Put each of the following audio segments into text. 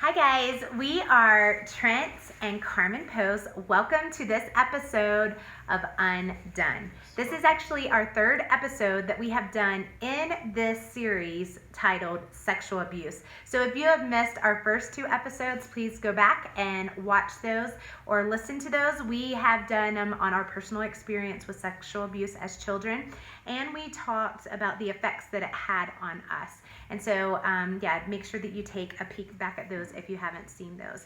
Hi guys, we are Trent and Carmen Post. Welcome to this episode of Undone. This is actually our third episode that we have done in this series titled Sexual Abuse. So if you have missed our first two episodes, please go back and watch those or listen to those. We have done them on our personal experience with sexual abuse as children, and we talked about the effects that it had on us. And so, make sure that you take a peek back at those if you haven't seen those.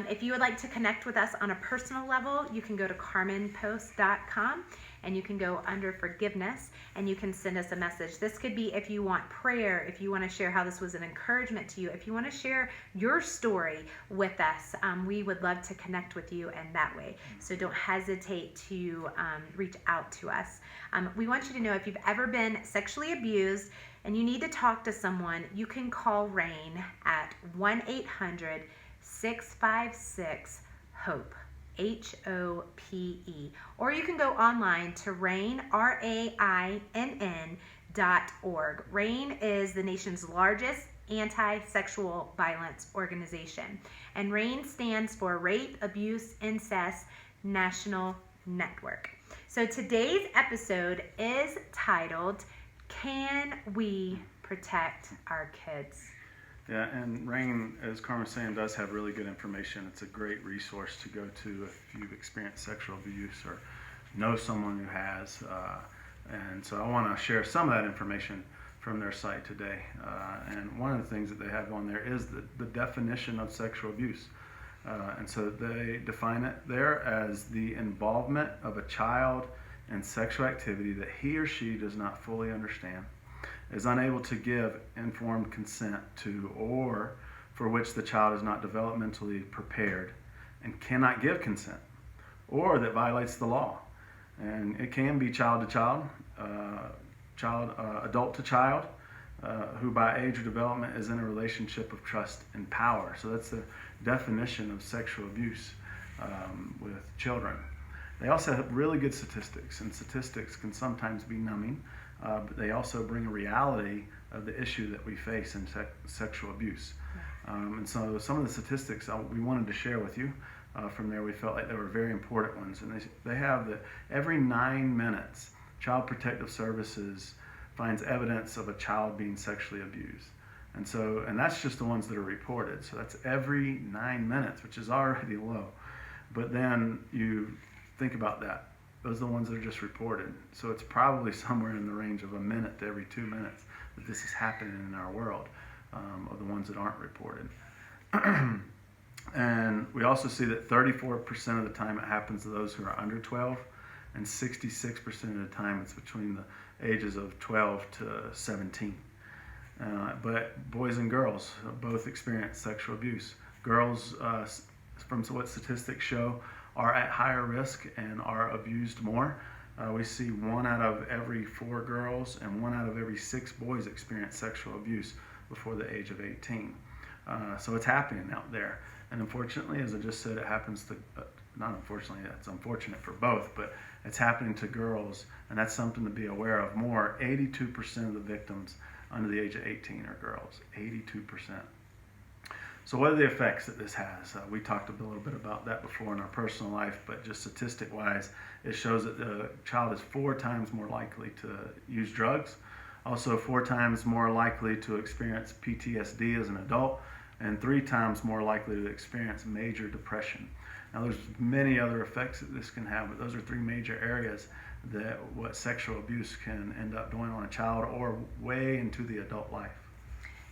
If you would like to connect with us on a personal level, you can go to carmenpost.com and you can go under forgiveness and you can send us a message. This could be if you want prayer, if you want to share how this was an encouragement to you, if you want to share your story with us, we would love to connect with you in that way. So don't hesitate to reach out to us. We want you to know if you've ever been sexually abused and you need to talk to someone, you can call RAINN at 1-800-656-HOPE, HOPE. Or you can go online to RAINN, RAINN.org. RAINN is the nation's largest anti-sexual violence organization. And RAINN stands for Rape, Abuse, Incest National Network. So today's episode is titled, Can We Protect Our Kids? Yeah, and RAINN, as Carmen was saying, does have really good information. It's a great resource to go to if you've experienced sexual abuse or know someone who has. And so I want to share some of that information from their site today. And one of the things that they have on there is the definition of sexual abuse. And so they define it there as the involvement of a child in sexual activity that he or she does not fully understand, is unable to give informed consent to, or for which the child is not developmentally prepared and cannot give consent, or that violates the law. And it can be child to child, adult to child, who by age or development is in a relationship of trust and power. So that's the definition of sexual abuse with children. They also have really good statistics, and statistics can sometimes be numbing, but they also bring a reality of the issue that we face in sexual abuse. And so some of the statistics we wanted to share with you from there, we felt like they were very important ones. And they have that every 9 minutes, Child Protective Services finds evidence of a child being sexually abused. And that's just the ones that are reported. So that's every 9 minutes, which is already low. But then you think about that. Those are the ones that are just reported. So it's probably somewhere in the range of a minute to every 2 minutes that this is happening in our world, of the ones that aren't reported. And we also see that 34% of the time it happens to those who are under 12, and 66% of the time it's between the ages of 12 to 17. But boys and girls both experience sexual abuse. Girls, from what statistics show, are at higher risk and are abused more. We see 1 out of every 4 girls and 1 out of every 6 boys experience sexual abuse before the age of 18. So it's happening out there. And unfortunately, as I just said, it happens to, not unfortunately, it's unfortunate for both, but it's happening to girls, and that's something to be aware of more. 82% of the victims under the age of 18 are girls, 82%. So what are the effects that this has? We talked a little bit about that before in our personal life, but just statistic-wise, it shows that the child is 4 times more likely to use drugs, also 4 times more likely to experience PTSD as an adult, and 3 times more likely to experience major depression. Now there's many other effects that this can have, but those are 3 major areas that what sexual abuse can end up doing on a child or way into the adult life.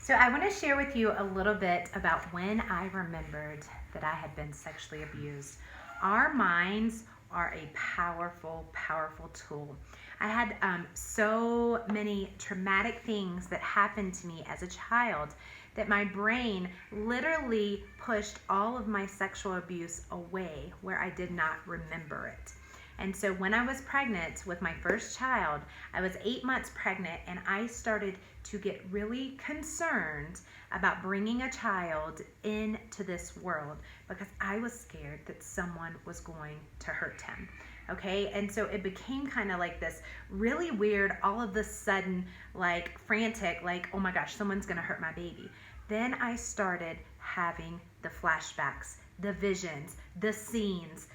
So I want to share with you a little bit about when I remembered that I had been sexually abused. Our minds are a powerful, powerful tool. I had so many traumatic things that happened to me as a child that my brain literally pushed all of my sexual abuse away where I did not remember it. And so when I was pregnant with my first child, I was 8 months pregnant, and I started to get really concerned about bringing a child into this world because I was scared that someone was going to hurt him. Okay, and so it became kind of like this really weird, all of a sudden, like frantic, like, oh my gosh, someone's gonna hurt my baby. then I started having the flashbacks, the visions, the scenes,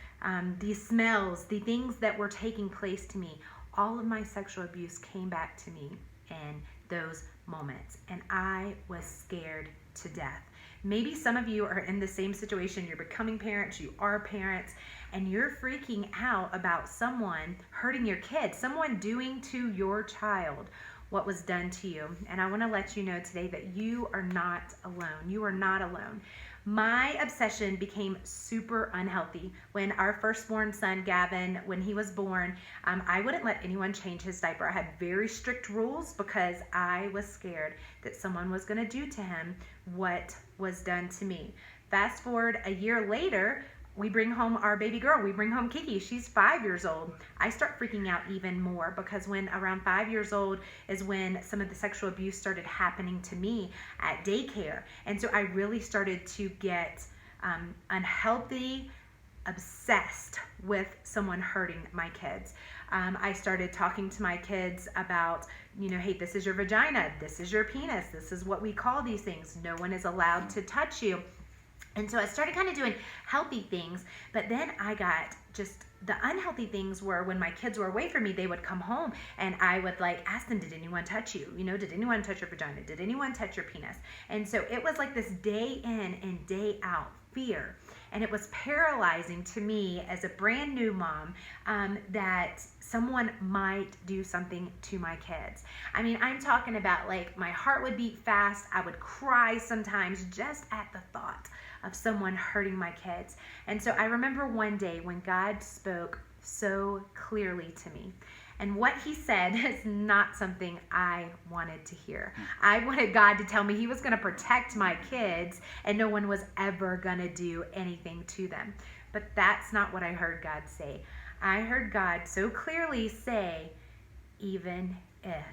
the smells, the things that were taking place to me. All of my sexual abuse came back to me in those moments, and I was scared to death. Maybe some of you are in the same situation. You're becoming parents, you are parents, and you're freaking out about someone hurting your kids, someone doing to your child what was done to you. And I want to let you know today that you are not alone. You are not alone. My obsession became super unhealthy when our firstborn son, Gavin, when he was born. I wouldn't let anyone change his diaper. I had very strict rules because I was scared that someone was going to do to him what was done to me. Fast forward a year later, we bring home our baby girl. We bring home Kiki. She's 5 years old. I start freaking out even more because when around 5 years old is when some of the sexual abuse started happening to me at daycare. And so I really started to get unhealthy, obsessed with someone hurting my kids. I started talking to my kids about, hey, this is your vagina. This is your penis. This is what we call these things. No one is allowed to touch you. And so I started kind of doing healthy things, but then I got just the unhealthy things were when my kids were away from me, they would come home and I would ask them, did anyone touch you? Did anyone touch your vagina? Did anyone touch your penis? And so it was like this day in and day out fear. And it was paralyzing to me as a brand new mom that someone might do something to my kids. I mean, I'm talking about my heart would beat fast. I would cry sometimes just at the thought of someone hurting my kids. And so I remember one day when God spoke so clearly to me. And what he said is not something I wanted to hear. I wanted God to tell me he was going to protect my kids and no one was ever going to do anything to them. But that's not what I heard God say. I heard God so clearly say, even if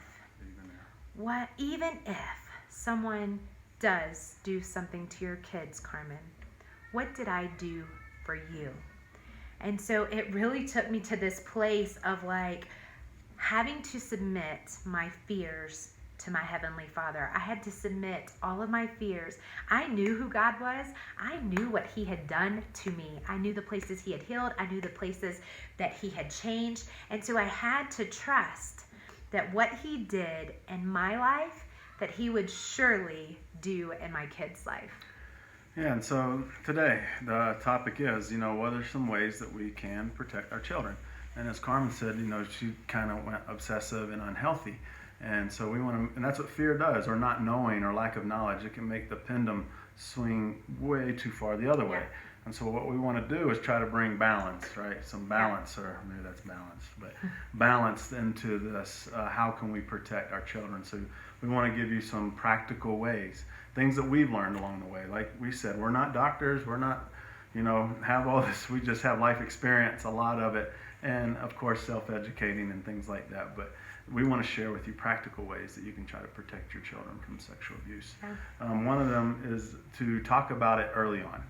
someone does do something to your kids, Carmen, what did I do for you? And so it really took me to this place of having to submit my fears to my Heavenly Father. I had to submit all of my fears. I knew who God was. I knew what he had done to me. I knew the places he had healed. I knew the places that he had changed. And so I had to trust that what he did in my life, that he would surely do in my kids' life. Yeah, and so today the topic is, what are some ways that we can protect our children? And as Carmen said, she kind of went obsessive and unhealthy. And so we want to, and that's what fear does, or not knowing or lack of knowledge. It can make the pendulum swing way too far the other way. And so what we want to do is try to bring balance, right? Some balance, or maybe that's balanced, but balance into this. How can we protect our children? So we want to give you some practical ways, things that we've learned along the way. Like we said, we're not doctors. We're not, have all this. We just have life experience, a lot of it. And of course, self-educating and things like that. But we want to share with you practical ways that you can try to protect your children from sexual abuse. One of them is to talk about it early on.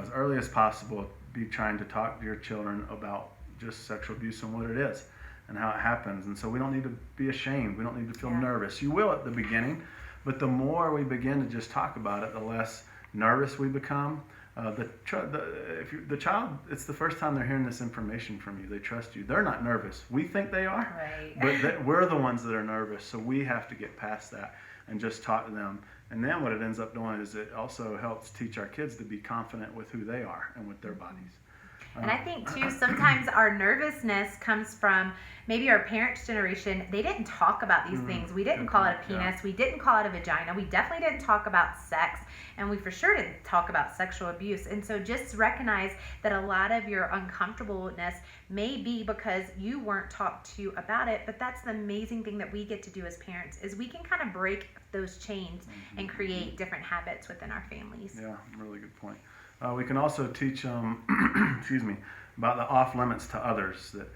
As early as possible, be trying to talk to your children about just sexual abuse and what it is and how it happens. And so we don't need to be ashamed. We don't need to feel nervous. You will at the beginning, but the more we begin to just talk about it, the less nervous we become. The child, it's the first time they're hearing this information from you. They trust you. They're not nervous. We think they are, but we're the ones that are nervous. So we have to get past that and just talk to them. And then what it ends up doing is it also helps teach our kids to be confident with who they are and with their bodies. And I think too, sometimes our nervousness comes from maybe our parents' generation. They didn't talk about these things. We didn't call it a penis. We didn't call it a vagina. We definitely didn't talk about sex. And we for sure didn't talk about sexual abuse. And so just recognize that a lot of your uncomfortableness may be because you weren't talked to about it. But that's the amazing thing that we get to do as parents is we can kind of break those chains and create different habits within our families. Yeah, really good point. We can also teach them, about the off limits to others, that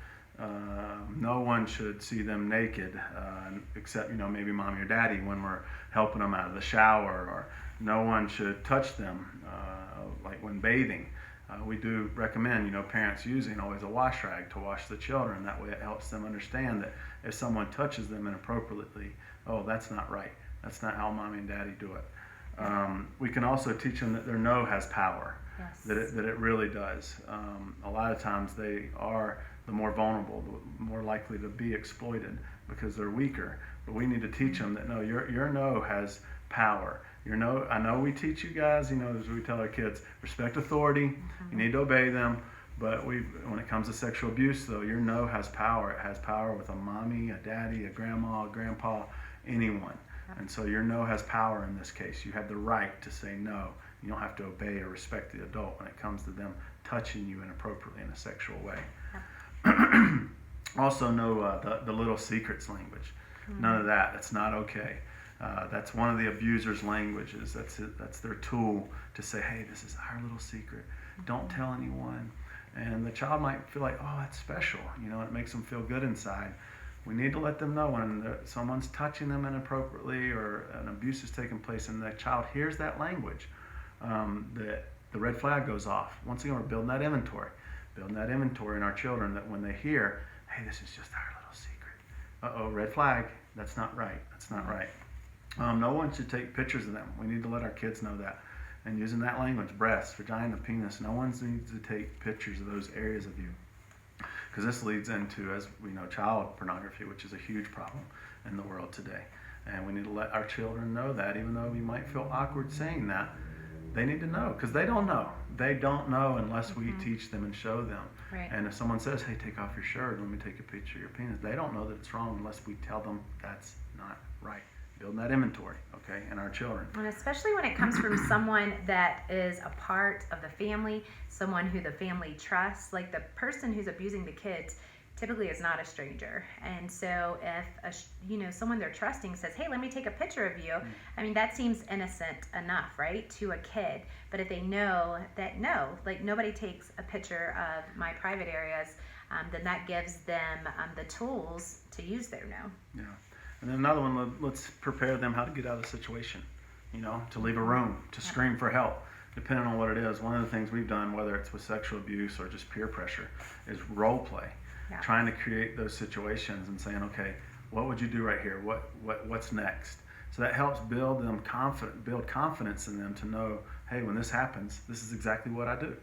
no one should see them naked except, maybe mommy or daddy when we're helping them out of the shower, or no one should touch them like when bathing. We do recommend, parents using always a wash rag to wash the children. That way it helps them understand that if someone touches them inappropriately, oh, that's not right. That's not how mommy and daddy do it. We can also teach them that their no has power, Yes. that it really does. A lot of times they are the more vulnerable, the more likely to be exploited because they're weaker. But we need to teach them that no, your no has power. Your no, I know we teach you guys, as we tell our kids, respect authority. You need to obey them. But when it comes to sexual abuse, though, your no has power. It has power with a mommy, a daddy, a grandma, a grandpa, anyone. And so your no has power in this case. You have the right to say no. You don't have to obey or respect the adult when it comes to them touching you inappropriately in a sexual way. Also, know the little secrets language. None of that. That's not okay. That's one of the abuser's languages. That's their tool to say, hey, this is our little secret. Don't tell anyone. And the child might feel like, oh, that's special. It makes them feel good inside. We need to let them know when someone's touching them inappropriately or an abuse is taking place and the child hears that language, that the red flag goes off. Once again, we're building that inventory in our children, that when they hear, hey, this is just our little secret. Uh-oh, red flag. That's not right. That's not right. No one should take pictures of them. We need to let our kids know that. And using that language, breast, vagina, penis, no one needs to take pictures of those areas of you. Because this leads into, as we know, child pornography, which is a huge problem in the world today. And we need to let our children know that, even though we might feel awkward saying that, they need to know, because they don't know. They don't know unless we teach them and show them. Right. And if someone says, hey, take off your shirt, let me take a picture of your penis, they don't know that it's wrong unless we tell them that's not right. Building that inventory, okay, in our children. And especially when it comes from someone that is a part of the family, someone who the family trusts, like the person who's abusing the kids typically is not a stranger. And so if someone they're trusting says, hey, let me take a picture of you, I mean, that seems innocent enough, right, to a kid. But if they know that no, like nobody takes a picture of my private areas, then that gives them the tools to use their no. Yeah. And then another one, let's prepare them how to get out of the situation, to leave a room, to scream for help, depending on what it is. One of the things we've done, whether it's with sexual abuse or just peer pressure, is role play. Yeah. Trying to create those situations and saying, okay, what would you do right here? What's next? So that helps build confidence in them to know, hey, when this happens, this is exactly what I do.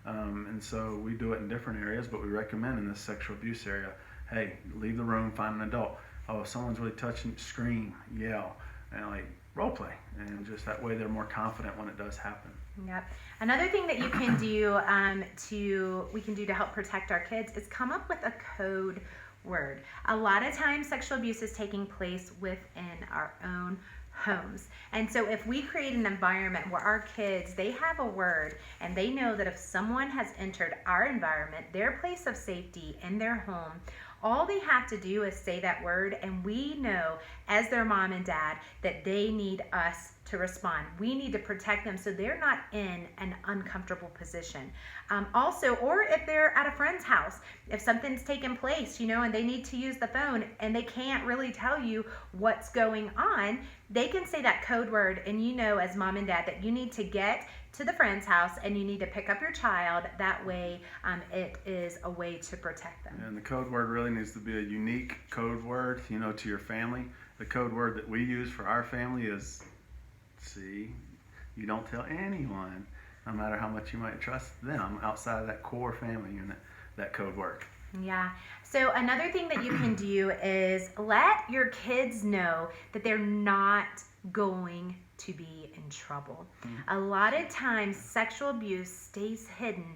And so we do it in different areas, but we recommend in this sexual abuse area, hey, leave the room, find an adult. Oh, if someone's really touching, scream, yell, and role play. And just that way they're more confident when it does happen. Yep. Another thing that you can do to help protect our kids is come up with a code word. A lot of times sexual abuse is taking place within our own homes. And so if we create an environment where our kids, they have a word and they know that if someone has entered our environment, their place of safety in their home, all they have to do is say that word, and we know as their mom and dad that they need us to respond. We need to protect them so they're not in an uncomfortable position. Also, or if they're at a friend's house, if something's taken place, and they need to use the phone and they can't really tell you what's going on, they can say that code word, and as mom and dad that you need to get to the friend's house and you need to pick up your child. That way it is a way to protect them. And the code word really needs to be a unique code word, to your family. The code word that we use for our family is, you don't tell anyone, no matter how much you might trust them outside of that core family unit, that code word. Yeah. So another thing that you can do is let your kids know that they're not going to be in trouble. A lot of times sexual abuse stays hidden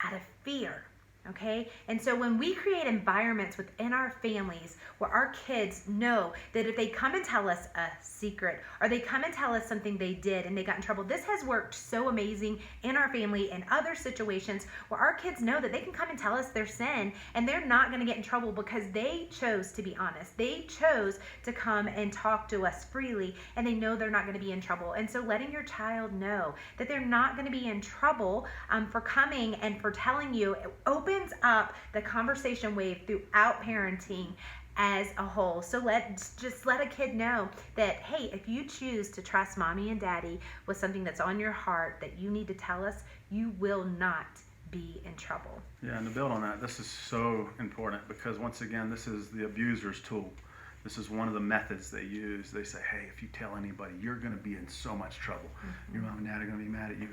out of fear. Okay? And so when we create environments within our families where our kids know that if they come and tell us a secret or they come and tell us something they did and they got in trouble, this has worked so amazing in our family and other situations where our kids know that they can come and tell us their sin and they're not going to get in trouble because they chose to be honest. They chose to come and talk to us freely, and they know they're not going to be in trouble. And so letting your child know that they're not going to be in trouble for coming and for telling you, it opens up the conversation wave throughout parenting as a whole. So just let a kid know that, hey, if you choose to trust mommy and daddy with something that's on your heart that you need to tell us, you will not be in trouble. Yeah, and to build on that, this is so important because once again, this is the abuser's tool this is one of the methods they use. They say, hey, if you tell anybody, you're going to be in so much trouble. Your mom and dad are going to be mad at you.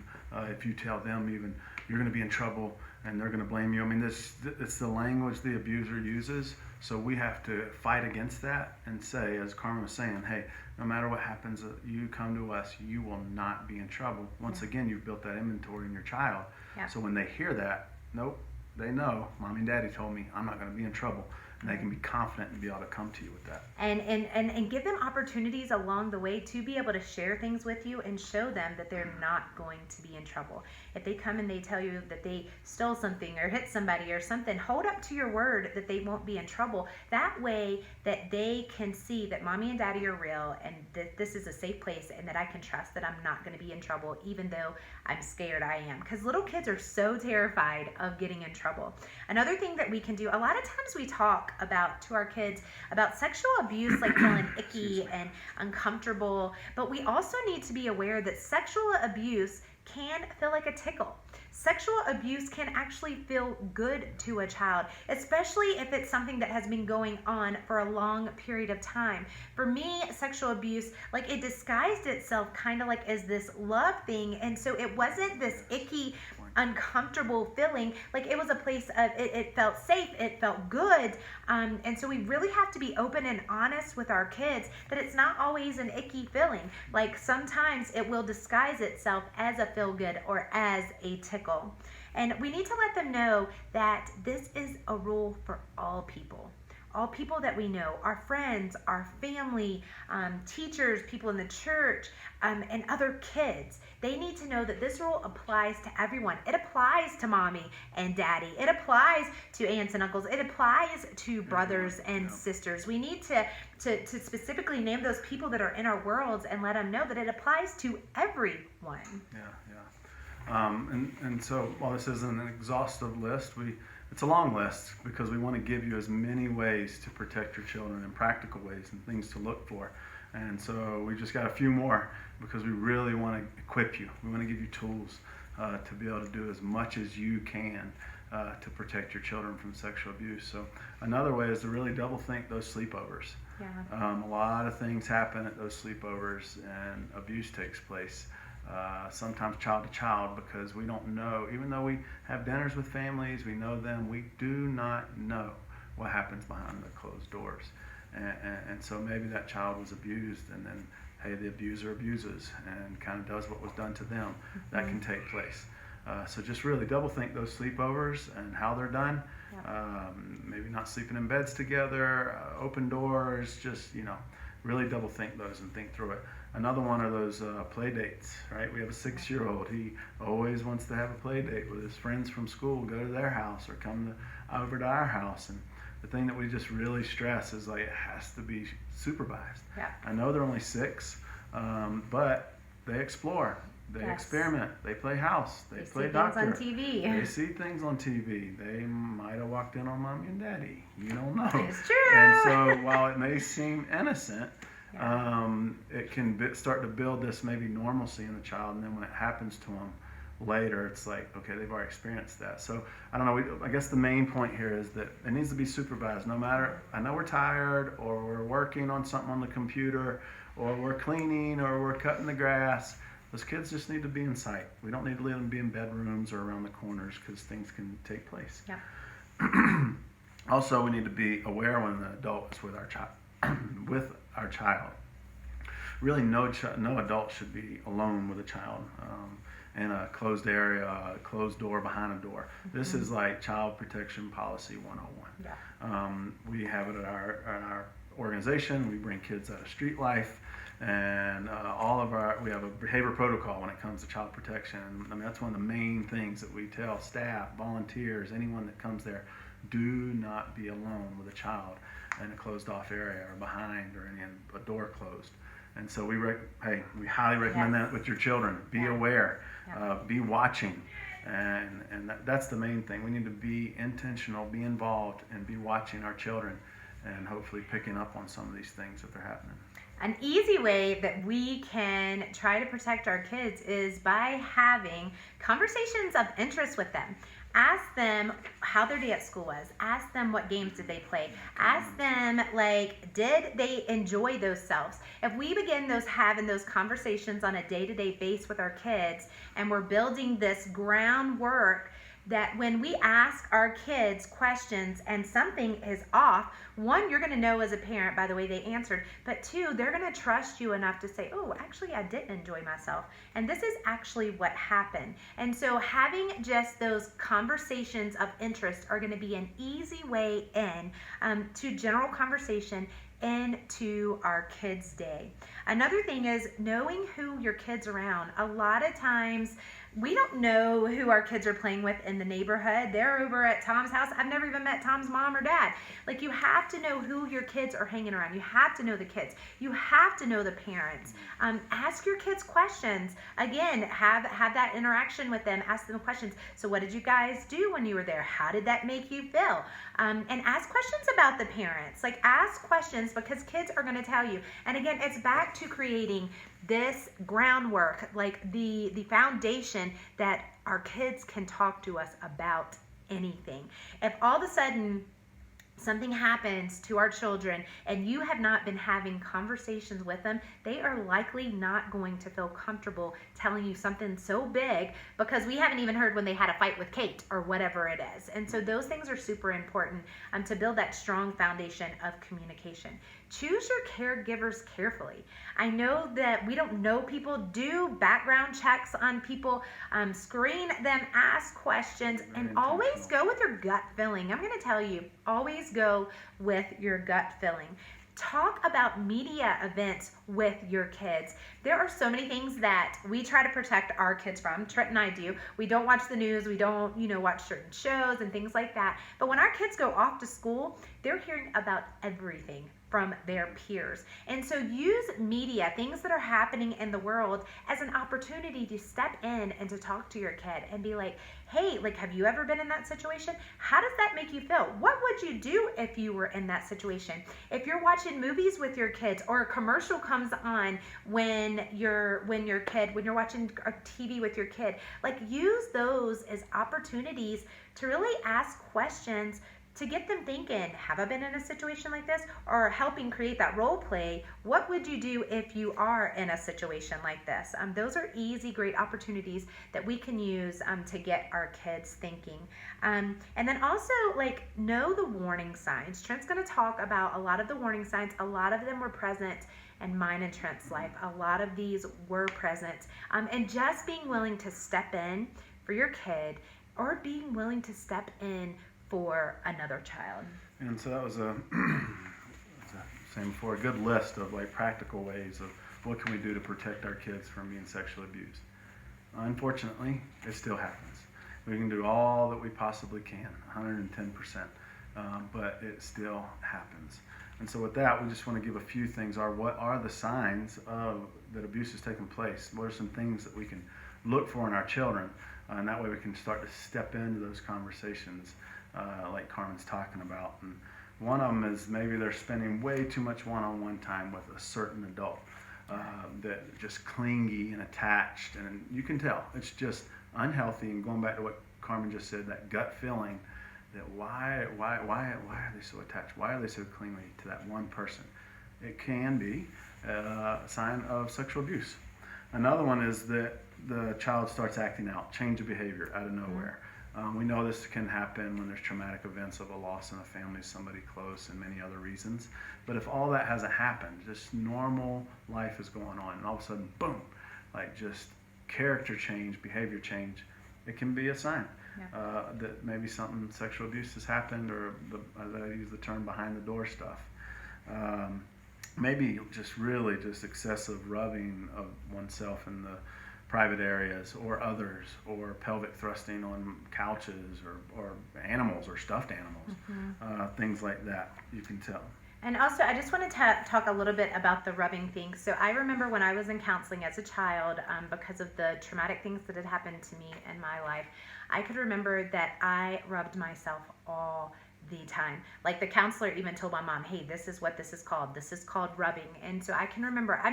If you tell them even, you're going to be in trouble and they're going to blame you. I mean, it's the language the abuser uses. So we have to fight against that and say, as Carmen was saying, hey, no matter what happens, you come to us, you will not be in trouble. Once again, you've built that inventory in your child. So when they hear that, nope, they know, Mommy and Daddy told me I'm not going to be in trouble. And they can be confident and be able to come to you with that. And give them opportunities along the way to be able to share things with you and show them that they're not going to be in trouble. If they come and they tell you that they stole something or hit somebody or something, hold up to your word that they won't be in trouble. That way that they can see that Mommy and Daddy are real and that this is a safe place and that I can trust that I'm not going to be in trouble even though I'm scared I am. Because little kids are so terrified of getting in trouble. Another thing that we can do, a lot of times we talk about to our kids about sexual abuse, like feeling icky and uncomfortable, but we also need to be aware that sexual abuse can feel like a tickle. Sexual abuse can actually feel good to a child, especially if it's something that has been going on for a long period of time. For me, sexual abuse, like it disguised itself kind of like as this love thing, and so it wasn't this icky, uncomfortable feeling. Like it was a place of it felt safe, it felt good, and so we really have to be open and honest with our kids that it's not always an icky feeling. Like sometimes it will disguise itself as a feel good or as a tickle. And we need to let them know that this is a rule for all people that we know, our friends, our family, teachers, people in the church, and other kids. They need to know that this rule applies to everyone. It applies to Mommy and Daddy. It applies to aunts and uncles. It applies to brothers and sisters. We need to specifically name those people that are in our worlds and let them know that it applies to everyone. And so while this isn't an exhaustive list, it's a long list because we want to give you as many ways to protect your children and practical ways and things to look for. And so we just got a few more because we really want to equip you. We want to give you tools to be able to do as much as you can to protect your children from sexual abuse. So another way is to really double think those sleepovers. A lot of things happen at those sleepovers and abuse takes place. Sometimes child to child, because we don't know, even though we have dinners with families, we know them, we do not know what happens behind the closed doors. And so maybe that child was abused and then, hey, the abuser abuses and kind of does what was done to them. That can take place. So just really double think those sleepovers and how they're done. Maybe not sleeping in beds together, open doors, just, really double think those and think through it. Another one are those play dates, right? We have a 6-year-old. He always wants to have a play date with his friends from school, go to their house or come over to our house. And the thing that we just really stress is like it has to be supervised. I know they're only 6, but they explore. They experiment. They play house. They play doctor. They see things on TV. They see things on TV. They might have walked in on Mommy and Daddy. You don't know. It's true. And so while it may seem innocent, it can start to build this maybe normalcy in the child. And then when it happens to them later, it's like, okay, they've already experienced that. So I don't know. I guess the main point here is that it needs to be supervised. No matter, I know we're tired or we're working on something on the computer or we're cleaning or we're cutting the grass. Those kids just need to be in sight. We don't need to let them be in bedrooms or around the corners because things can take place. Also, we need to be aware when an adult is with our child. Really, no adult should be alone with a child in a closed area, a closed door behind a door. This is like Child Protection Policy 101. We have it at our organization. We bring kids out of street life. And we have a behavior protocol when it comes to child protection. I mean, that's one of the main things that we tell staff, volunteers, anyone that comes there, do not be alone with a child in a closed off area or behind or in a door closed. And so we highly recommend that with your children. Be aware, be watching. And that's the main thing. We need to be intentional, be involved, and be watching our children and hopefully picking up on some of these things if they're happening. An easy way that we can try to protect our kids is by having conversations of interest with them. Ask them how their day at school was. Ask them what games did they play. Ask them, like, did they enjoy those selves? If we begin having those conversations on a day-to-day basis with our kids, and we're building this groundwork that when we ask our kids questions and something is off, one, you're going to know as a parent by the way they answered, but two, they're going to trust you enough to say, oh, actually, I didn't enjoy myself. And this is actually what happened. And so having just those conversations of interest are going to be an easy way in to general conversation into our kids' day. Another thing is knowing who your kids around. A lot of times we don't know who our kids are playing with in the neighborhood. They're over at Tom's house. I've never even met Tom's mom or dad. Like, you have to know who your kids are hanging around. You have to know the kids. You have to know the parents. Ask your kids questions. Again, have that interaction with them. Ask them questions. So what did you guys do when you were there? How did that make you feel? And ask questions about the parents. Like, ask questions because kids are going to tell you. And again, it's back to creating this groundwork, like the foundation that our kids can talk to us about anything. If all of a sudden something happens to our children and you have not been having conversations with them, they are likely not going to feel comfortable telling you something so big because we haven't even heard when they had a fight with Kate or whatever it is. And so those things are super important to build that strong foundation of communication. Choose your caregivers carefully. I know that we don't know people. Do background checks on people, screen them, ask questions, and always go with your gut feeling. I'm going to tell you, always go with your gut feeling. Talk about media events with your kids. There are so many things that we try to protect our kids from. Trent and I do. We don't watch the news. We don't, watch certain shows and things like that. But when our kids go off to school, they're hearing about everything from their peers. And so use media, things that are happening in the world, as an opportunity to step in and to talk to your kid and be like, hey, like, have you ever been in that situation? How does that make you feel? What would you do if you were in that situation? If you're watching movies with your kids or a commercial comes on when you're watching a TV with your kid, like, use those as opportunities to really ask questions to get them thinking, have I been in a situation like this? Or helping create that role play, what would you do if you are in a situation like this? Those are easy, great opportunities that we can use to get our kids thinking. And then also, like, know the warning signs. Trent's gonna talk about a lot of the warning signs. A lot of them were present in mine and Trent's life. A lot of these were present. And just being willing to step in for your kid or being willing to step in for another child. And so that was same before, a good list of like practical ways of what can we do to protect our kids from being sexually abused. Unfortunately, it still happens. We can do all that we possibly can, 110%, but it still happens. And so with that, we just want to give a few things. What are the signs of that abuse is taking place? What are some things that we can look for in our children? And that way we can start to step into those conversations like Carmen's talking about. And one of them is maybe they're spending way too much one-on-one time with a certain adult that just clingy and attached, and you can tell it's just unhealthy. And going back to what Carmen just said, that gut feeling that why are they so attached? Why are they so clingy to that one person? It can be a sign of sexual abuse. Another one is that the child starts acting out, change of behavior out of nowhere. We know this can happen when there's traumatic events of a loss in a family, somebody close, and many other reasons. But if all that hasn't happened, just normal life is going on, and all of a sudden, boom, like just character change, behavior change, it can be a sign that maybe something, sexual abuse has happened, or as I use the term, behind the door stuff. Maybe just really just excessive rubbing of oneself in the private areas or others, or pelvic thrusting on couches or animals or stuffed animals, things like that, you can tell. And also, I just want to talk a little bit about the rubbing thing. So I remember when I was in counseling as a child, because of the traumatic things that had happened to me in my life, I could remember that I rubbed myself all the time. Like, the counselor even told my mom, hey, this is what this is called. This is called rubbing. And so I can remember, I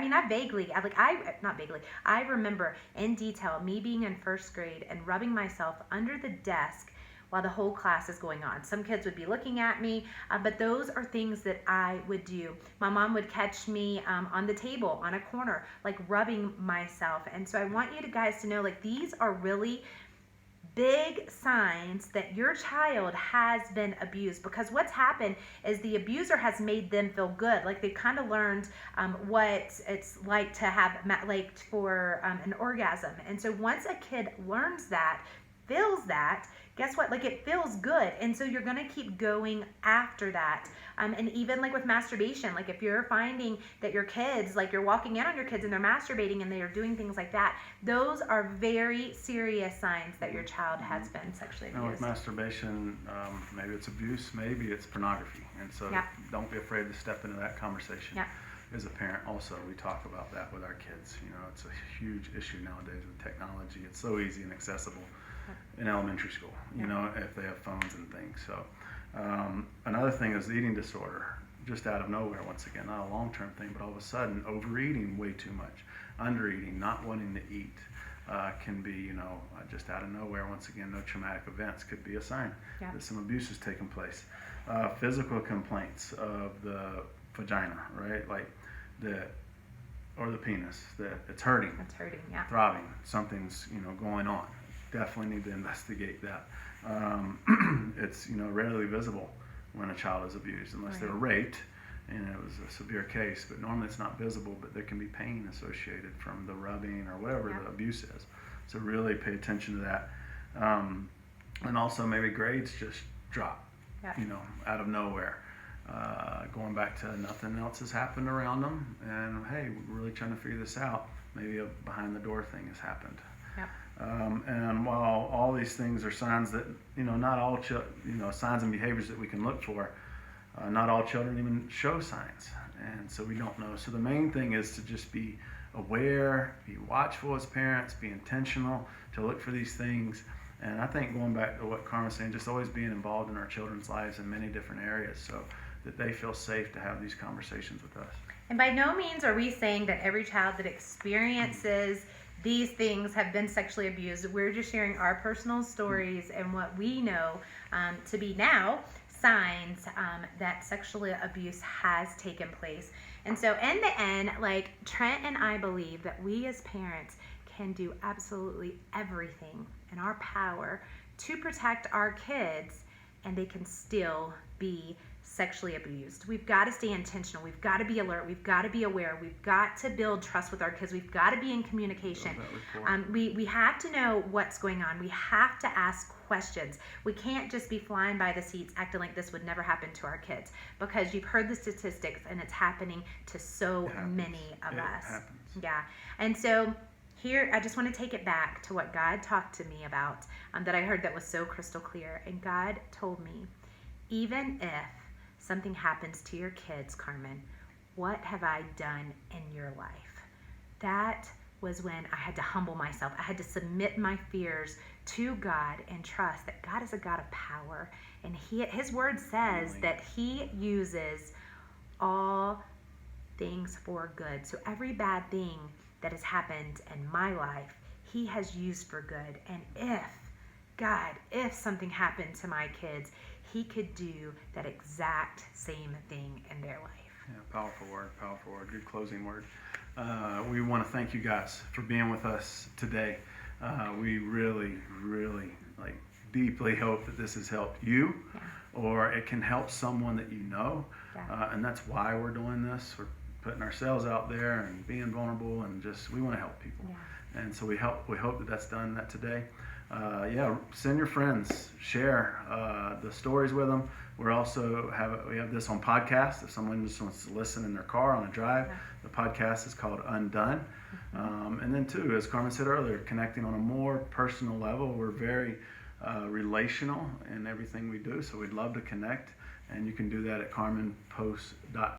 remember in detail me being in first grade and rubbing myself under the desk while the whole class is going on. Some kids would be looking at me, but those are things that I would do. My mom would catch me on the table, on a corner, like rubbing myself. And so I want you guys to know, like, these are really big signs that your child has been abused, because what's happened is the abuser has made them feel good, like they've kind of learned what it's like to have for an orgasm. And so once a kid learns that, feels that, guess what, like it feels good, and so you're going to keep going after that. And even like with masturbation, like if you're finding that your kids, like you're walking in on your kids and they're masturbating and they are doing things like that, those are very serious signs that your child has been sexually abused. With masturbation, maybe it's abuse, maybe it's pornography, and so don't be afraid to step into that conversation. As a parent, also, we talk about that with our kids. It's a huge issue nowadays with technology. It's so easy and accessible in elementary school, if they have phones and things. So another thing is eating disorder, just out of nowhere. Once again, not a long-term thing, but all of a sudden overeating way too much, undereating, not wanting to eat can be, just out of nowhere. Once again, no traumatic events could be a sign that some abuse has taken place. Physical complaints of the vagina, right? Like or the penis, that it's hurting. It's hurting, throbbing, something's, going on. Definitely need to investigate that. It's rarely visible when a child is abused, unless they were raped and it was a severe case. But normally it's not visible, but there can be pain associated from the rubbing or whatever the abuse is. So really pay attention to that. And also maybe grades just drop, out of nowhere. Going back to nothing else has happened around them, and hey, we're really trying to figure this out. Maybe a behind the door thing has happened. And while all these things are signs that, not all signs and behaviors that we can look for, not all children even show signs, and so we don't know. So the main thing is to just be aware, be watchful as parents, be intentional to look for these things. And I think going back to what Carmen was saying, just always being involved in our children's lives in many different areas so that they feel safe to have these conversations with us. And by no means are we saying that every child that experiences these things have been sexually abused. We're just sharing our personal stories and what we know to be now signs that sexual abuse has taken place. And so in the end, like Trent and I believe that we as parents can do absolutely everything in our power to protect our kids, and they can still be sexually abused. We've got to stay intentional. We've got to be alert. We've got to be aware. We've got to build trust with our kids. We've got to be in communication. We have to know what's going on. We have to ask questions. We can't just be flying by the seats acting like this would never happen to our kids, because you've heard the statistics and it's happening to so many of us. Yeah. And so here, I just want to take it back to what God talked to me about that I heard that was so crystal clear. And God told me, even if something happens to your kids, Carmen, what have I done in your life? That was when I had to humble myself. I had to submit my fears to God and trust that God is a God of power. And His word says that He uses all things for good. So every bad thing that has happened in my life, He has used for good. And if something happened to my kids, He could do that exact same thing in their life. Yeah, powerful word. Good closing word. We want to thank you guys for being with us today. We really, really deeply hope that this has helped you, or it can help someone that you know. And that's why we're doing this. We're putting ourselves out there and being vulnerable, and just we want to help people. And so we hope that that's done that today. Send your friends, share the stories with them. We have this on podcast. If someone just wants to listen in their car on a drive, the podcast is called Undone. And then too, as Carmen said earlier, connecting on a more personal level. We're very relational in everything we do, so we'd love to connect. And you can do that at carmenpost.com.